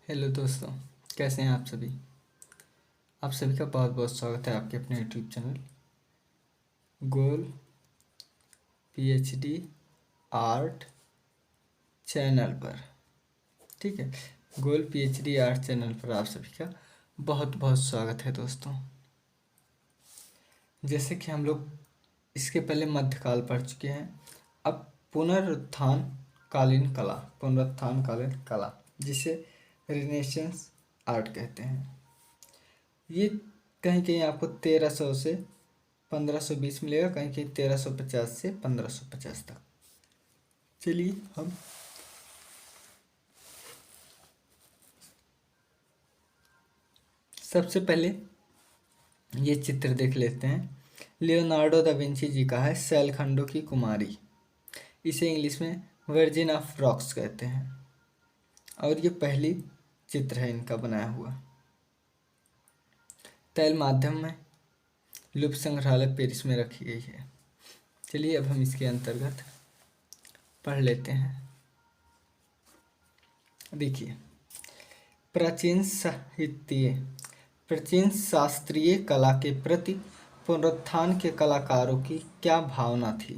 Hello दोस्तों, कैसे हैं आप सभी। आप सभी का बहुत बहुत स्वागत है आपके अपने यूट्यूब चैनल गोल पीएचडी आर्ट चैनल पर। ठीक है, गोल पीएचडी आर्ट चैनल पर आप सभी का बहुत बहुत स्वागत है दोस्तों। जैसे कि हम लोग इसके पहले मध्यकाल पढ़ चुके हैं, अब पुनरुत्थान कालीन कला जिसे रिनेसेंस आर्ट कहते हैं। ये कहीं कहीं आपको 1300 से 1520 मिलेगा, कहीं कहीं 1350 से 1550 तक। चलिए हम सबसे पहले ये चित्र देख लेते हैं। लियोनार्डो दा विंची जी का है, सैलखंडों की कुमारी। इसे इंग्लिश में वर्जिन ऑफ रॉक्स कहते हैं और ये पहली चित्र है इनका बनाया हुआ। तैल माध्यम में लुप्त संग्रहालय पेरिस में रखी गई है। चलिए अब हम इसके अंतर्गत पढ़ लेते हैं। देखिए, प्राचीन शास्त्रीय कला के प्रति पुनरुत्थान के कलाकारों की क्या भावना थी।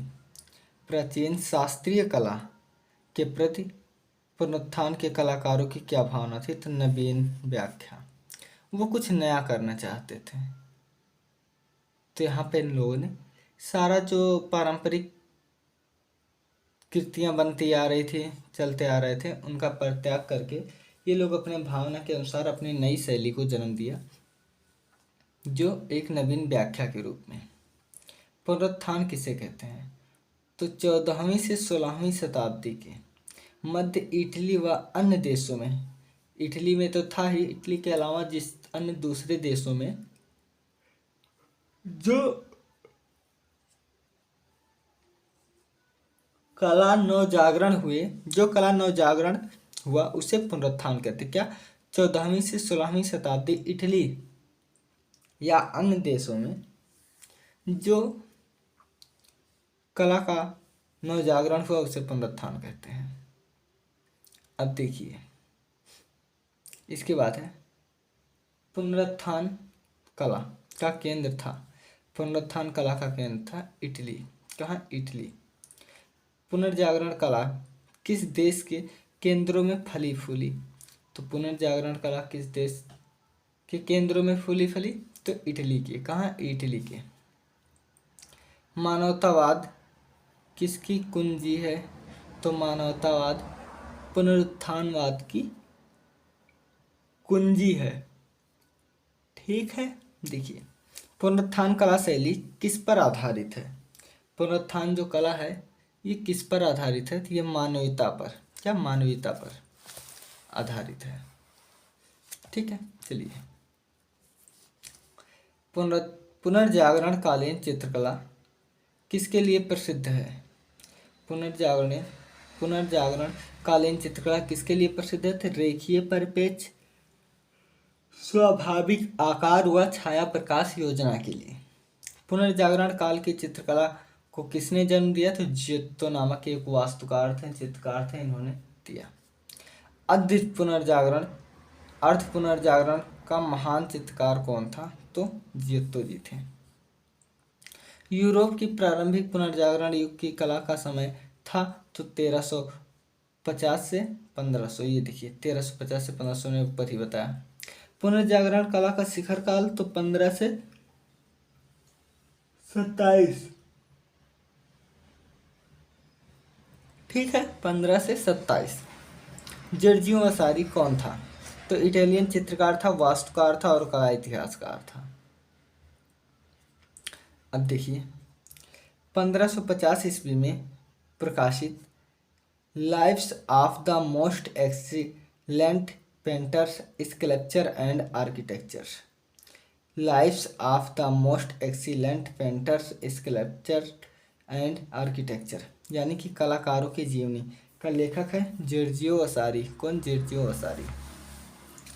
प्राचीन शास्त्रीय कला के प्रति पुनरुत्थान के कलाकारों की क्या भावना थी, तो नवीन व्याख्या। वो कुछ नया करना चाहते थे। तो यहाँ पे इन लोगों ने सारा जो पारंपरिक कृतियाँ बनती आ रही थी, चलते आ रहे थे, उनका परित्याग करके ये लोग अपने भावना के अनुसार अपनी नई शैली को जन्म दिया, जो एक नवीन व्याख्या के रूप में। पुनरुत्थान किसे कहते हैं, तो 14वीं से 16वीं शताब्दी के मध्य इटली व अन्य देशों में, इटली में तो था ही, इटली के अलावा जिस अन्य दूसरे देशों में जो कला नवजागरण हुआ उसे पुनरुत्थान कहते। क्या 14वीं से 16वीं शताब्दी इटली या अन्य देशों में जो कला का नवजागरण हुआ उसे पुनरुत्थान कहते हैं। अब देखिए, इसके बाद है पुनरुत्थान कला का केंद्र था। पुनरुत्थान कला का केंद्र था इटली। कहाँ? इटली। पुनर्जागरण कला किस देश के केंद्रों में फली फूली, तो पुनर्जागरण कला किस देश के केंद्रों में फूली फली, तो इटली के। कहाँ? इटली के। मानवतावाद किसकी कुंजी है, तो मानवतावाद पुनरुत्थानवाद की कुंजी है। ठीक है, देखिए, पुनरुत्थान कला शैली किस पर आधारित है। पुनरुत्थान जो कला है ये किस पर आधारित है, तो ये मानवीयता पर। क्या? मानवीयता पर आधारित है। ठीक है, चलिए। पुनर्जागरण कालीन चित्रकला किसके लिए प्रसिद्ध है। पुनर्जागरण कालीन चित्रकला किसके लिए प्रसिद्ध है, तो रेखीय परिपेक्ष, स्वाभाविक आकार व छाया प्रकाश योजना के लिए। पुनर्जागरण काल की चित्रकला को किसने जन्म दिया, तो जियोत्तो नामक एक वास्तुकार थे, चित्रकार थे, इन्होंने दिया। अर्ध पुनर्जागरण का महान चित्रकार कौन था, तो जियोत्तो जी थे। यूरोप की प्रारंभिक पुनर्जागरण युग की कला का समय था तो 1350 से 1500। ये देखिए, 1350 से 1500 ने ऊपर ही बताया। पुनर्जागरण कला का शिखर काल तो 15 से 27। ठीक है, 15 से 27। जॉर्जियो वासारी कौन था, तो इटालियन चित्रकार था, वास्तुकार था और कला इतिहासकार था। अब देखिए, 1550 ईस्वी में प्रकाशित lives of the most excellent painters, sculpture and architectures. Lives of the most excellent painters, sculpture and architecture, यानी कि कलाकारों की जीवनी का लेखक है जॉर्जियो वासारी। कौन? जॉर्जियो वासारी।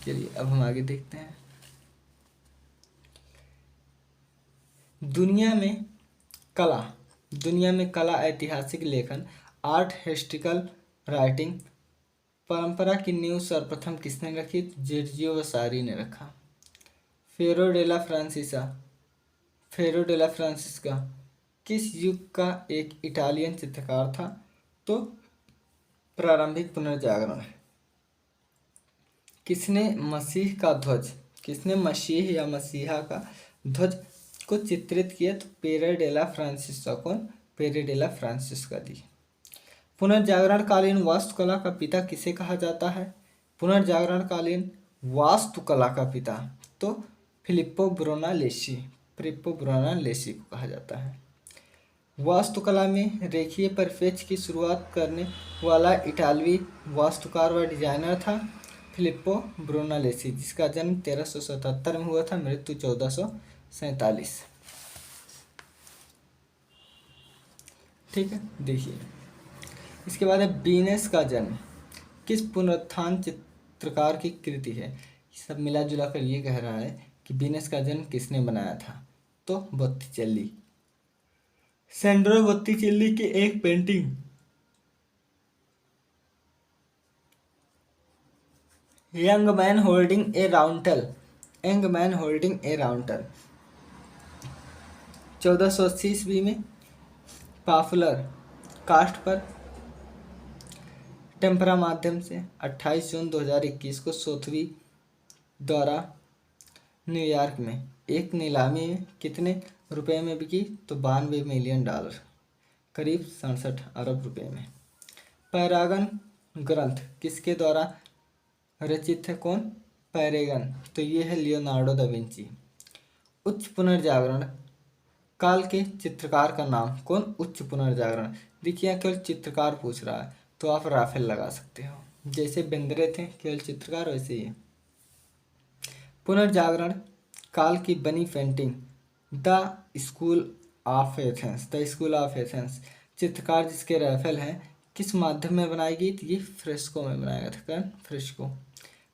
चलिए अब हम आगे देखते हैं। दुनिया में कला, ऐतिहासिक लेखन, आर्ट हिस्ट्रिकल राइटिंग परंपरा की नींव सर्वप्रथम किसने रखी? जिर्जियो वसारी ने रखा। फेरो डेला फ्रांसिसा फेरो डेला फ्रांसिस्का किस युग का एक इटालियन चित्रकार था? तो प्रारंभिक पुनर्जागरण। किसने मसीह का ध्वज किसने मसीह या मसीहा का ध्वज को चित्रित किया? तो पेरे डेला फ्रांसिस्का। कौन? पेरे डेला फ्रांसिस्का दी। पुनर्जागरणकालीन वास्तुकला का पिता किसे कहा जाता है? पुनर्जागरणकालीन वास्तुकला का पिता तो फिलिप्पो ब्रोनालेसी को कहा जाता है। वास्तुकला में रेखीय परिप्रेक्ष्य की शुरुआत करने वाला इटालवी वास्तुकार व डिजाइनर था फिलिप्पो ब्रोनालेसी, जिसका जन्म 1377 में हुआ था, मृत्यु 1447। ठीक है, देखिए इसके बाद है वीनस का जन्म किस पुनरुत्थान चित्रकार की कृति है? सब मिला जुला कर ये कह रहा है कि वीनस का जन्म किसने बनाया था? तो बोत्तिचेल्ली। सैंड्रो बोत्तिचेल्ली की एक painting young man holding a roundel 1480 ईस्वी में पॉपुलर कास्ट पर टेम्परा माध्यम से 28 जून 2021 को सोथवी द्वारा न्यूयॉर्क में एक नीलामी में कितने रुपए में बिकी? तो $92 मिलियन, करीब 67 अरब रुपए में। पैरागन ग्रंथ किसके द्वारा रचित है? कौन? पैरेगन। तो ये है लियोनार्डो दा विंची। उच्च पुनर्जागरण काल के चित्रकार का नाम? कौन? उच्च पुनर्जागरण। देखिए यहाँ केवल चित्रकार पूछ रहा है तो आप राफेल लगा सकते हो, जैसे बेंद्रे थे केवल चित्रकार, वैसे ही पुनर्जागरण काल की बनी painting the school of Athens चित्रकार जिसके राफेल हैं किस माध्यम में बनाई गई थी? ये फ्रेस्को में बनाया गया था। कौन? फ्रेस्को।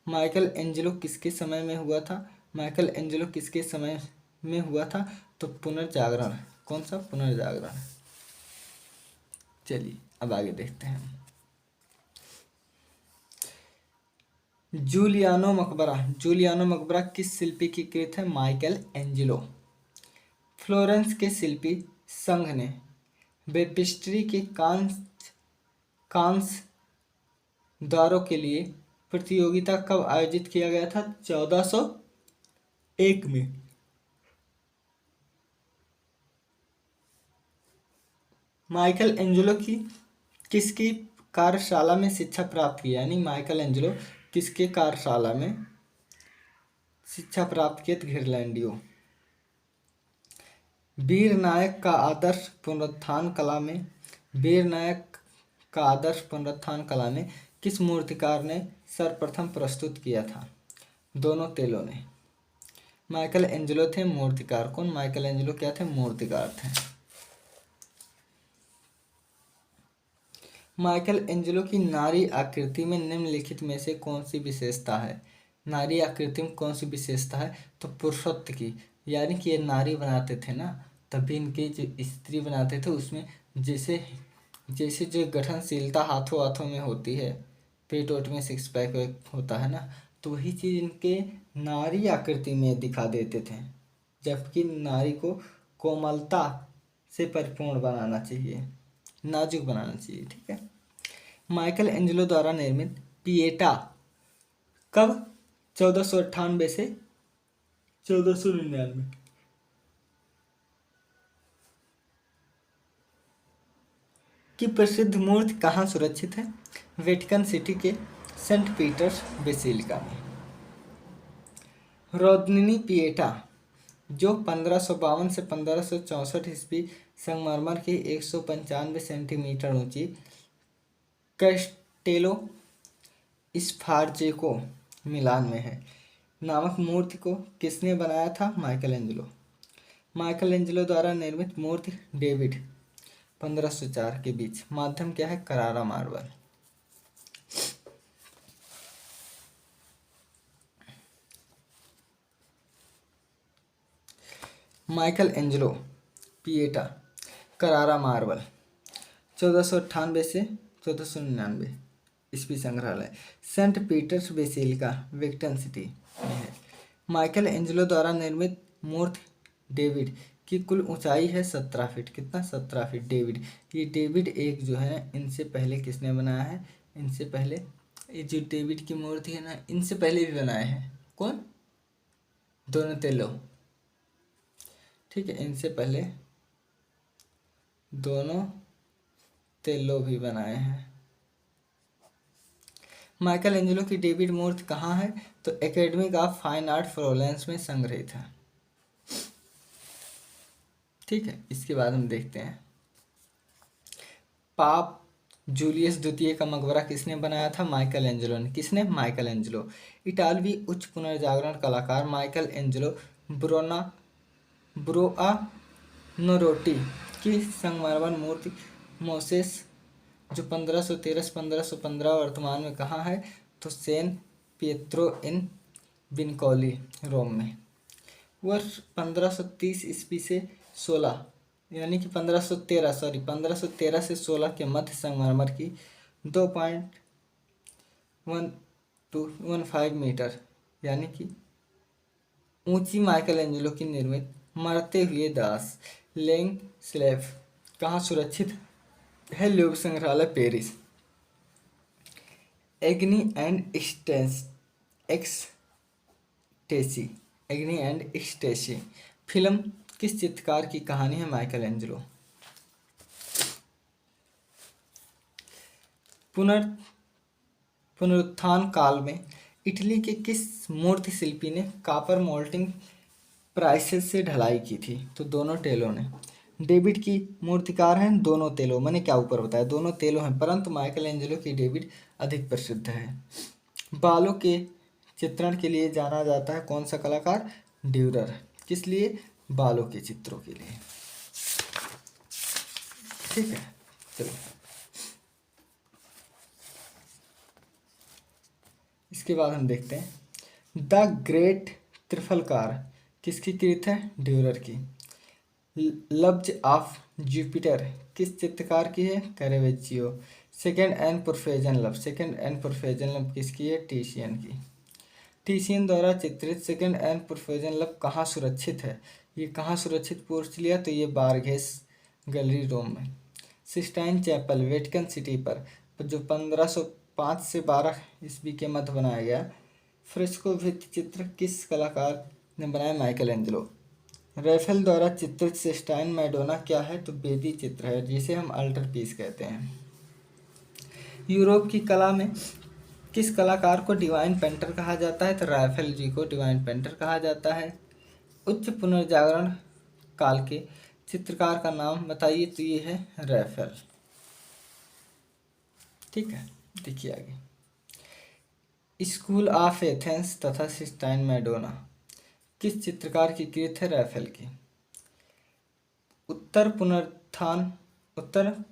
माइकल एंजेलो किसके समय में हुआ था? तो पुनर्जागरण। कौन सा? पुनर्जागरण। चलिए अब आगे देखते हैं। जूलियानो मकबरा किस शिल्पी की कृत है? Michael Angelo. फ्लोरेंस के शिल्पी संघ ने बेपिस्ट्री के कांस्य द्वारों के लिए प्रतियोगिता कब आयोजित किया गया था? 1401 में। माइकल एंजेलो की किसकी कार्यशाला में शिक्षा प्राप्त की? यानी माइकल एंजेलो किसके कार्यशाला में शिक्षा प्राप्त किए? घिरलैंडियो। वीर नायक का आदर्श पुनरुत्थान कला में किस मूर्तिकार ने सर्वप्रथम प्रस्तुत किया था? दोनों ने। माइकल एंजेलो थे मूर्तिकार। कौन? माइकल एंजेलो क्या थे? मूर्तिकार थे। माइकल एंजेलो की नारी आकृति में निम्नलिखित में से कौन सी विशेषता है? नारी आकृति में कौन सी विशेषता है? तो पुरुषत्व की। यानी कि ये नारी बनाते थे ना, तभी इनके जो स्त्री बनाते थे उसमें जैसे जैसे जो गठनशीलता हाथों में होती है, पेट वोट में सिक्स पैक होता है ना, तो वही चीज़ इनके नारी आकृति में दिखा देते थे। जबकि नारी को कोमलता से परिपूर्ण बनाना चाहिए, नाजुक बनाना चाहिए। ठीक है। माइकल एंजेलो द्वारा निर्मित पिएटा कब? 1498 से 1499। की प्रसिद्ध मूर्ति कहाँ सुरक्षित है? वेटिकन सिटी के सेंट पीटर्स बेसिलिका में। रोदनीनी पिएटा जो 1552 से 1564 ईस्वी संगमरमर की 195 सेंटीमीटर ऊंची कैस्टेलो स्फार्जेको मिलान में है नामक मूर्ति को किसने बनाया था? माइकल एंजेलो द्वारा निर्मित मूर्ति डेविड 1504 के बीच। माध्यम क्या है? Carrara marble. Michelangelo Pieta Carrara marble 1498 से 1499। ईस्वी संग्रहालय Saint Peter's Basilica Vatican City में है। माइकल एंजेलो द्वारा निर्मित मूर्ति डेविड की कुल ऊंचाई है 17 फीट। कितना? 17 फीट। डेविड, ये डेविड एक जो है, इनसे पहले किसने बनाया है? इनसे पहले ये जो डेविड की मूर्ति है ना, इनसे पहले भी बनाए हैं। कौन? दोनोतेलो। ठीक है, इनसे पहले दोनों तेलो भी बनाए हैं। माइकल एंजेलो की डेविड मूर्ति कहाँ है? तो academy of fine art Florence में संग्रहित है। ठीक है, इसके बाद हम देखते हैं पाप जूलियस द्वितीय का मकबरा किसने बनाया था? माइकल एंजेलो ने। किसने? Michael Angelo. इटालवी उच्च पुनर्जागरण कलाकार माइकल एंजेलो ब्रोआ नोरोटी की संगमरमर मूर्ति मोसेस जो 1513 से 1515 वर्तमान में कहाँ है? तो सैन पिएत्रो इन विनकोली रोम में। वर्ष 1530 ईस्वी से 16 यानी कि 1513 से 16 के मध्य संगमरमर की 2.1215 मीटर यानी कि ऊंची माइकल एंजेलो की निर्मित मरते हुए दास लेंग स्लेव कहाँ सुरक्षित है? लूव्र संग्रहालय पेरिस। एग्नी एंड एक्सटेसी फिल्म किस चित्रकार की कहानी है? Michael Angelo. पुनरुत्थान काल में इटली के किस मूर्ति शिल्पी ने कॉपर मोल्डिंग प्राइसेस से ढलाई की थी? तो दोनों टेलो ने। डेविड की मूर्तिकार हैं दोनों तेलो। मैंने क्या ऊपर बताया? दोनों तेलो हैं, परंतु माइकल एंजेलो की डेविड अधिक प्रसिद्ध है। बालों के चित्रण के लिए जाना जाता है कौन सा कलाकार? ड्यूरर। किस लिए? बालों के चित्रों के लिए। ठीक है, चलो इसके बाद हम देखते हैं द ग्रेट त्रिफलकार किसकी कृत है? ड्यूरर की। लब्ज ऑफ जुपिटर किस चित्रकार की है? कैरेवेचियो। सेकेंड एंड प्रोफेजन लब किसकी है? टीशियन की। टीशियन द्वारा चित्रित सेकेंड एंड प्रोफेजन लब कहाँ सुरक्षित है? ये कहाँ सुरक्षित पूछ लिया? तो ये बारघेस गैलरी रोम में। सिस्टाइन चैपल वेटिकन सिटी पर जो 1505 से 12 ईस्वी के मध्य बनाया गया फ्रेस्को भित्ति चित्र किस कलाकार ने बनाया? Michael Angelo. रैफेल द्वारा चित्रित सिस्टाइन मैडोना क्या है? तो बेदी चित्र है, जिसे हम अल्टर पीस कहते हैं। यूरोप की कला में किस कलाकार को डिवाइन पेंटर कहा जाता है? तो रैफेल जी को डिवाइन पेंटर कहा जाता है। उच्च पुनर्जागरण काल के चित्रकार का नाम बताइए? तो ये है रैफेल। ठीक है, देखिए आगे। स्कूल ऑफ एथेंस तथा सिस्टाइन मैडोना किस चित्रकार की कृत है? रैफेल की। उत्तर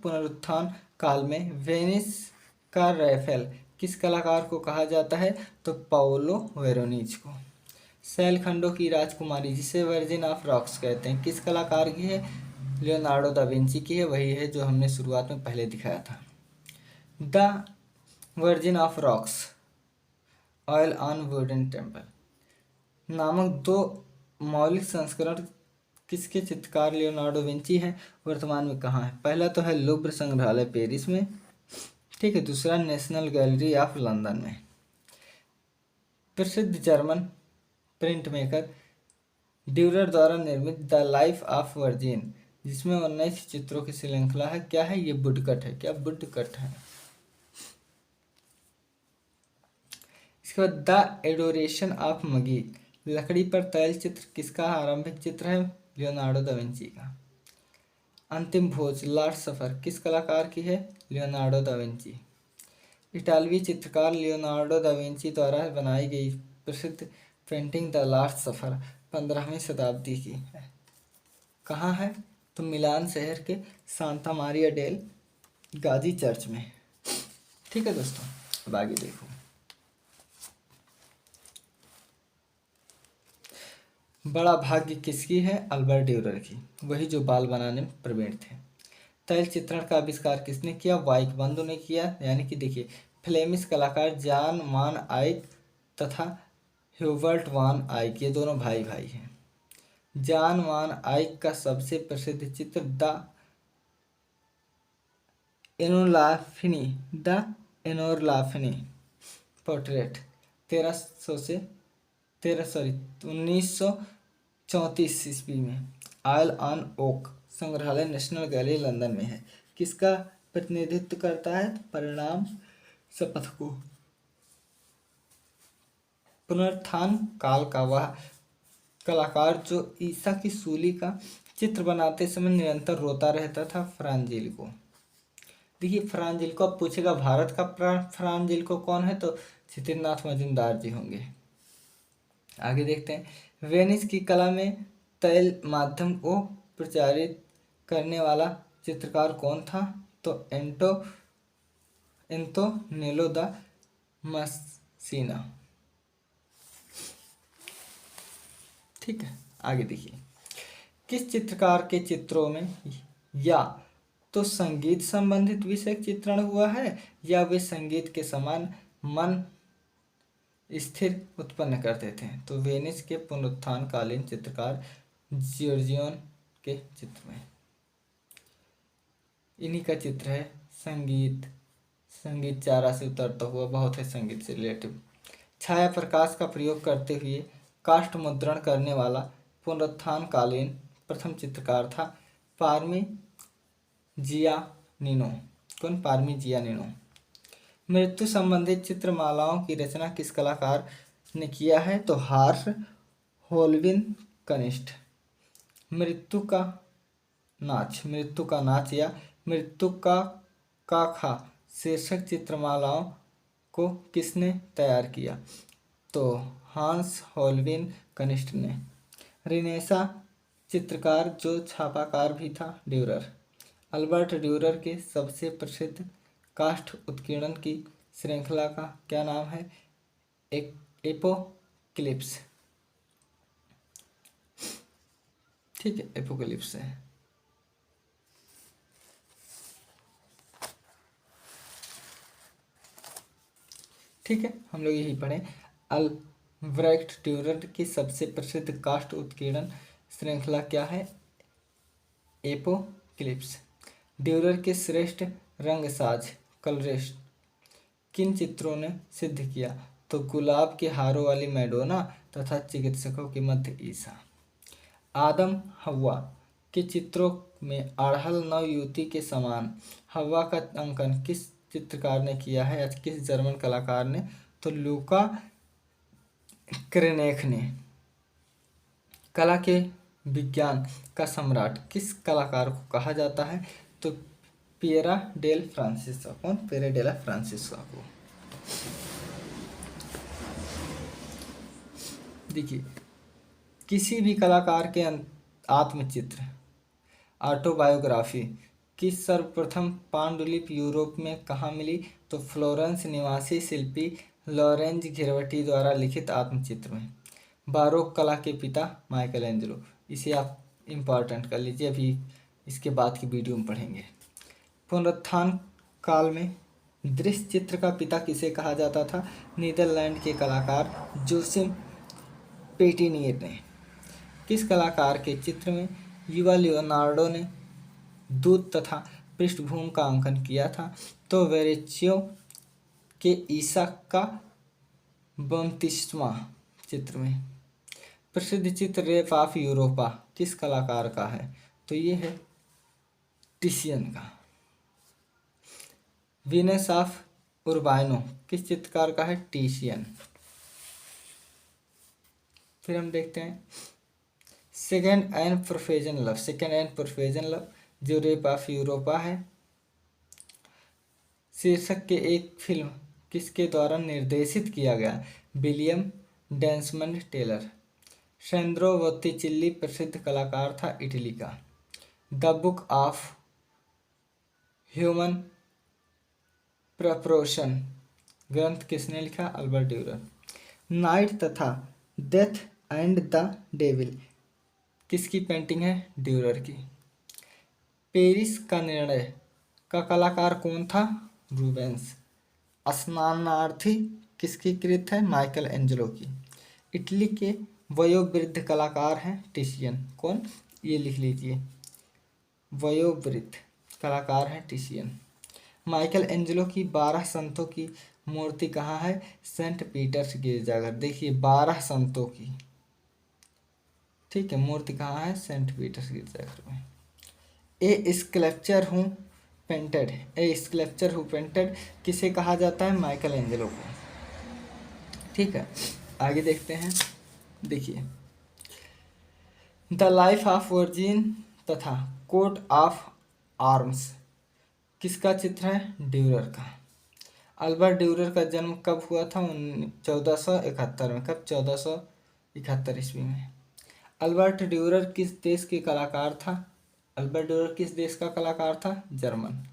पुनरुत्थान काल में वेनिस का रैफेल किस कलाकार को कहा जाता है? तो पाओलो वेरोनीज को। शैलखंडों की राजकुमारी जिसे वर्जिन ऑफ रॉक्स कहते हैं किस कलाकार की है? लियोनार्डो दा विंची की है, वही है जो हमने शुरुआत में पहले दिखाया था। The virgin of rocks oil on wooden temple नामक दो मौलिक संस्करण किसके चित्रकार लियोनार्डो विंची है? वर्तमान में कहाँ है? पहला तो है लूव्र संग्रहालय पेरिस में। ठीक है, दूसरा नेशनल गैलरी ऑफ लंदन में। प्रसिद्ध जर्मन प्रिंट मेकर ड्यूरर द्वारा निर्मित द लाइफ ऑफ वर्जिन जिसमें 19 चित्रों की श्रृंखला है, क्या है? ये वुडकट है। क्या? वुडकट है। इसके बाद द एडोरेशन ऑफ मगी लकड़ी पर तैल चित्र किसका आरंभिक चित्र है? लियोनार्डो दा विंची का। अंतिम भोज लास्ट सफर किस कलाकार की है? Leonardo da Vinci. इटालवी चित्रकार लियोनार्डो दा विंची द्वारा बनाई गई प्रसिद्ध पेंटिंग द लास्ट सफर 15वीं शताब्दी की है। कहाँ है? तो मिलान शहर के सांता मारिया डेल गाजी चर्च में। ठीक है दोस्तों, अब आगे देखो। बड़ा भाग्य किसकी है? अल्बर्ट ड्यूरर की, वही जो बाल बनाने में प्रवीण थे। तैल चित्रण का आविष्कार किसने किया? वाइक बंधु ने किया। यानी कि देखिए फ्लेमिश कलाकार जान मान आइक तथा ह्यूबर्ट वान आइक, ये दोनों भाई भाई हैं। जान मान आइक का सबसे प्रसिद्ध चित्र द एनोरलाफिनी पोर्ट्रेट 1934 ईस्वी में आयल ऑन ओक संग्रहालय नेशनल गैलरी लंदन में है। किसका प्रतिनिधित्व करता है? परिणाम शपथ को। पुनरुत्थान काल का वह कलाकार जो ईसा की सूली का चित्र बनाते समय निरंतर रोता रहता था, फ्रांजिल्को। देखिए फ्रांजिल्को, अब पूछेगा भारत का फ्रांजिल्को कौन है, तो चित्रनाथ मजुमदार जी होंगे। आगे देखते हैं, वेनिस की कला में तैल माध्यम को प्रचारित करने वाला चित्रकार कौन था, तो एंटोनेलो दा मसीना। ठीक है, आगे देखिए, किस चित्रकार के चित्रों में या तो संगीत संबंधित विषय चित्रण हुआ है या वे संगीत के समान मन स्थिर उत्पन्न करते थे, तो वेनिस के पुनरुत्थान कालीन चित्रकार जियोर्जियोन के चित्र में इन्हीं का चित्र है। संगीत चारा से उतरता हुआ, बहुत है संगीत से रिलेटिव। छाया प्रकाश का प्रयोग करते हुए काष्ठ मुद्रण करने वाला पुनरुत्थान कालीन प्रथम चित्रकार था पार्मिजियानिनो। कौन? पार्मिजियानिनो। मृत्यु संबंधित चित्रमालाओं की रचना किस कलाकार ने किया है, तो हार्स होल्विन कनिष्ठ। मृत्यु का नाच या मृत्यु का काखा शीर्षक चित्रमालाओं को किसने तैयार किया, तो हांस होल्विन कनिष्ठ ने। रिनेसा चित्रकार जो छापाकार भी था, ड्यूरर। अल्बर्ट ड्यूरर के सबसे प्रसिद्ध काष्ठ उत्कीर्णन की श्रृंखला का क्या नाम है, एपोक्लिप्स। ठीक है, एपोक्लिप्स है। ठीक है, हम लोग यही पढ़े। अल्ब्रेक्ट ड्यूरर की सबसे प्रसिद्ध काष्ठ उत्कीर्णन श्रृंखला क्या है, एपोक्लिप्स। ड्यूरर के श्रेष्ठ रंगसाज कलरिस्ट किन चित्रों ने सिद्ध किया, तो गुलाब के हारों वाली मैडोना तथा चिकित्सकों के मध्य ईसा। आदम हव्वा के चित्रों में अड़हल नवयुवती के समान हव्वा का अंकन किस चित्रकार ने किया है, या किस जर्मन कलाकार ने, तो लूका क्रेनेख ने। कला के विज्ञान का सम्राट किस कलाकार को कहा जाता है, तो पिएरा डेल फ्रांसिस्का। कौन? पिएरा डेला फ्रांसिस्का को। देखिए, किसी भी कलाकार के आत्मचित्र ऑटोबायोग्राफी की सर्वप्रथम पांडुलिपि यूरोप में कहाँ मिली, तो फ्लोरेंस निवासी शिल्पी लॉरेंज घिरवटी द्वारा लिखित आत्मचित्र में। बारोक कला के पिता माइकल एंजेलो, इसे आप इम्पॉर्टेंट कर लीजिए, अभी इसके बाद की वीडियो में पढ़ेंगे। पुनरुत्थान काल में दृश्य चित्र का पिता किसे कहा जाता था, नीदरलैंड के कलाकार जोसेफ पेटिनियर ने। किस कलाकार के चित्र में युवा लियोनार्डो ने दूत तथा पृष्ठभूमि का अंकन किया था, तो वेरेचियो के ईसा का बपतिस्मा चित्र में। प्रसिद्ध चित्र रेप ऑफ यूरोपा किस कलाकार का है, तो ये है टिशियन का। वीनस ऑफ उर्बाइनो किस चित्रकार का है, टिशियन। फिर हम देखते हैं सेकेंड एंड प्रोफेजन लव जो रेप ऑफ यूरोपा है शीर्षक के एक फिल्म किसके द्वारा निर्देशित किया गया, विलियम डेस्मंड टेलर। सैंड्रो बोत्तिचेल्ली प्रसिद्ध कलाकार था, इटली का। The book of human proportion ग्रंथ किसने लिखा, अल्बर्ट ड्यूरर। नाइट तथा डेथ एंड द डेविल किसकी पेंटिंग है, ड्यूरर की। पेरिस का निर्णय का कलाकार कौन था, रूबेंस। स्नानार्थी किसकी कृत है? माइकल एंजेलो की। इटली के वयोवृद्ध कलाकार हैं टिशियन। कौन? ये लिख लीजिए, वयोवृद्ध कलाकार हैं टिशियन। माइकल एंजेलो की 12 संतों की मूर्ति कहाँ है? सेंट पीटर्स गिरजाघर। देखिए 12 संतों की, ठीक है, मूर्ति कहाँ है? सेंट पीटर्स गिरजाघर में। ए स्कल्पचर हूँ पेंटेड, ए स्कल्पचर हूँ पेंटेड किसे कहा जाता है? माइकल एंजेलो को। ठीक है, आगे देखते हैं। देखिए द लाइफ ऑफ वर्जिन तथा कोट ऑफ आर्म्स किसका चित्र है? ड्यूरर का। अल्बर्ट ड्यूरर का जन्म कब हुआ था? 1471 में। कब? 1471 ईस्वी में। अल्बर्ट ड्यूरर किस देश के कलाकार था? अल्बर्ट ड्यूरर किस देश का कलाकार था? जर्मन।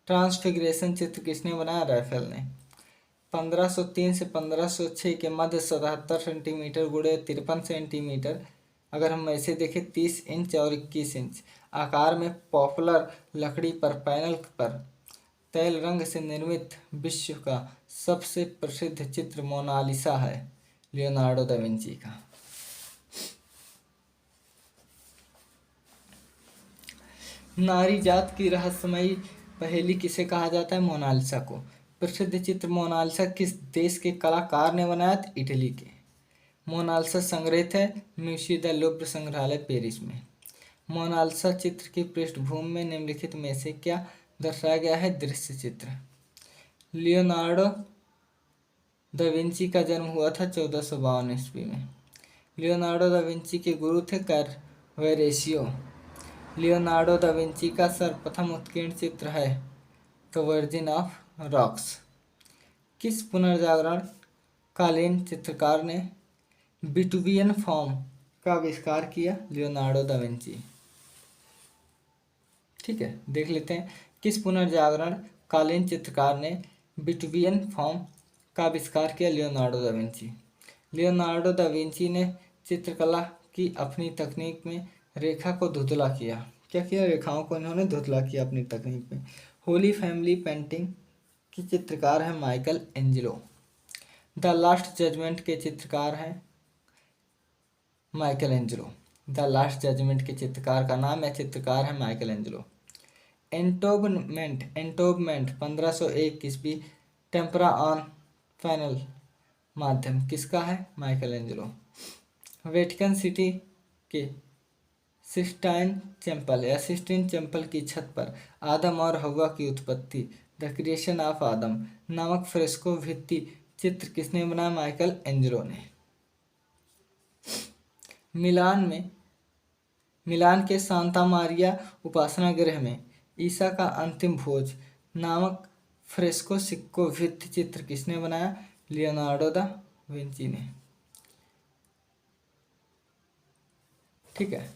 ट्रांसफिगरेशन चित्र किसने बनाया? रैफेल ने। 1503 से 1506 के मध्य 77 सेंटीमीटर गुणे 53 सेंटीमीटर, अगर हम ऐसे देखें 30 इंच और 21 इंच आकार में पॉपुलर लकड़ी पर पैनल पर तैल रंग से निर्मित विश्व का सबसे प्रसिद्ध चित्र मोनालिसा है, लियोनार्डो दा विंची का। नारी जात की रहस्यमयी पहेली किसे कहा जाता है? मोनालिसा को। प्रसिद्ध चित्र मोनालिसा किस देश के कलाकार ने बनाया? इटली के। मोनालिसा संग्रहित है म्यूजियम द लूव्र संग्रहालय पेरिस में। मोनालिसा चित्र की पृष्ठभूमि में निम्नलिखित में से क्या दर्शाया गया है? दृश्य चित्र। लियोनार्डो दा विंची का जन्म हुआ था 1452 ईस्वी में। लियोनार्डो दा विंची के गुरु थे कैरवेरेशियो। लियोनार्डो दा विंची का सर्वप्रथम उत्कीर्ण चित्र है द वर्जिन ऑफ रॉक्स। किस पुनर्जागरण कालीन चित्रकार ने विटुवियन फॉर्म का आविष्कार किया? Leonardo da Vinci. ठीक है, देख लेते हैं किस पुनर्जागरण कालीन चित्रकार ने विटुवियन फॉर्म का आविष्कार किया? Leonardo da Vinci. Leonardo da Vinci ने चित्रकला की अपनी तकनीक में रेखा को धुंधला किया। क्या किया? रेखाओं को इन्होंने धुंधला किया अपनी तकनीक में। होली फैमिली पेंटिंग की चित्रकार है Michelangelo. The last judgement के चित्रकार हैं Michelangelo. The last judgement के चित्रकार का नाम या चित्रकार है माइकल एंजेलो। एंटोबमेंट 1501 ईस्वी टेम्परा ऑन पैनल माध्यम किसका है? Michael Angelo. वेटिकन सिटी के सिस्टाइन चैपल या सिस्टीन चैपल की छत पर आदम और हव्वा की उत्पत्ति द क्रिएशन ऑफ आदम नामक फ्रेस्को भित्ति चित्र किसने बनाया? माइकल एंजेलो ने। मिलान के सांता मारिया उपासना गृह में ईसा का अंतिम भोज नामक फ्रेस्को सिक्को भित्ति चित्र किसने बनाया? लियोनार्डो दा विंची ने। ठीक है,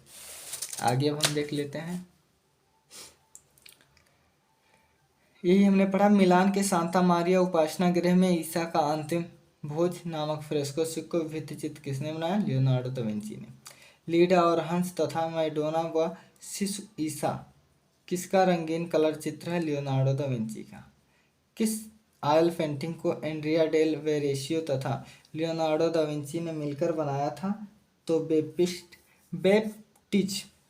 आगे अब हम देख लेते हैं। यही हमने पढ़ा, मिलान के सांता मारिया उपासना गृह में ईसा का अंतिम भोज नामक फ्रेस्को सिक्को भित्ति चित्र किसने बनाया? लियोनार्डो दा विंची ने। लीडा और हंस तथा मैडोना व शिशु ईसा किसका रंगीन कलर चित्र है? लियोनार्डो दा विंची का। किस ऑयल पेंटिंग को एंड्रिया डेल वेरेशियो तथा लियोनार्डो दा विंची ने मिलकर बनाया था? तो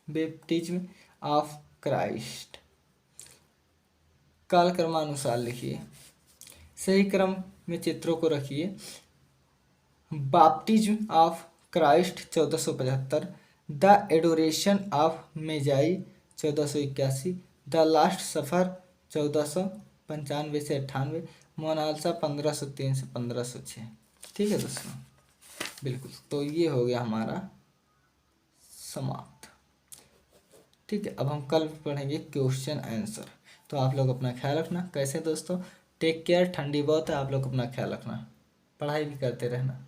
बैप्टिज्म ऑफ क्राइस्ट। काल क्रमानुसार लिखिए, सही क्रम में चित्रों को रखिए। Baptism of Christ 1475, the adoration of Magi 1481, the last supper 1495 से 98, मोनालिसा 1503 से 1506। ठीक है दोस्तों, बिल्कुल। तो ये हो गया हमारा समाप्त। ठीक है, अब हम कल पढ़ेंगे क्वेश्चन आंसर। तो आप लोग अपना ख्याल रखना। कैसे दोस्तों? Take care. ठंडी बहुत है, आप लोग अपना ख्याल रखना, पढ़ाई भी करते रहना।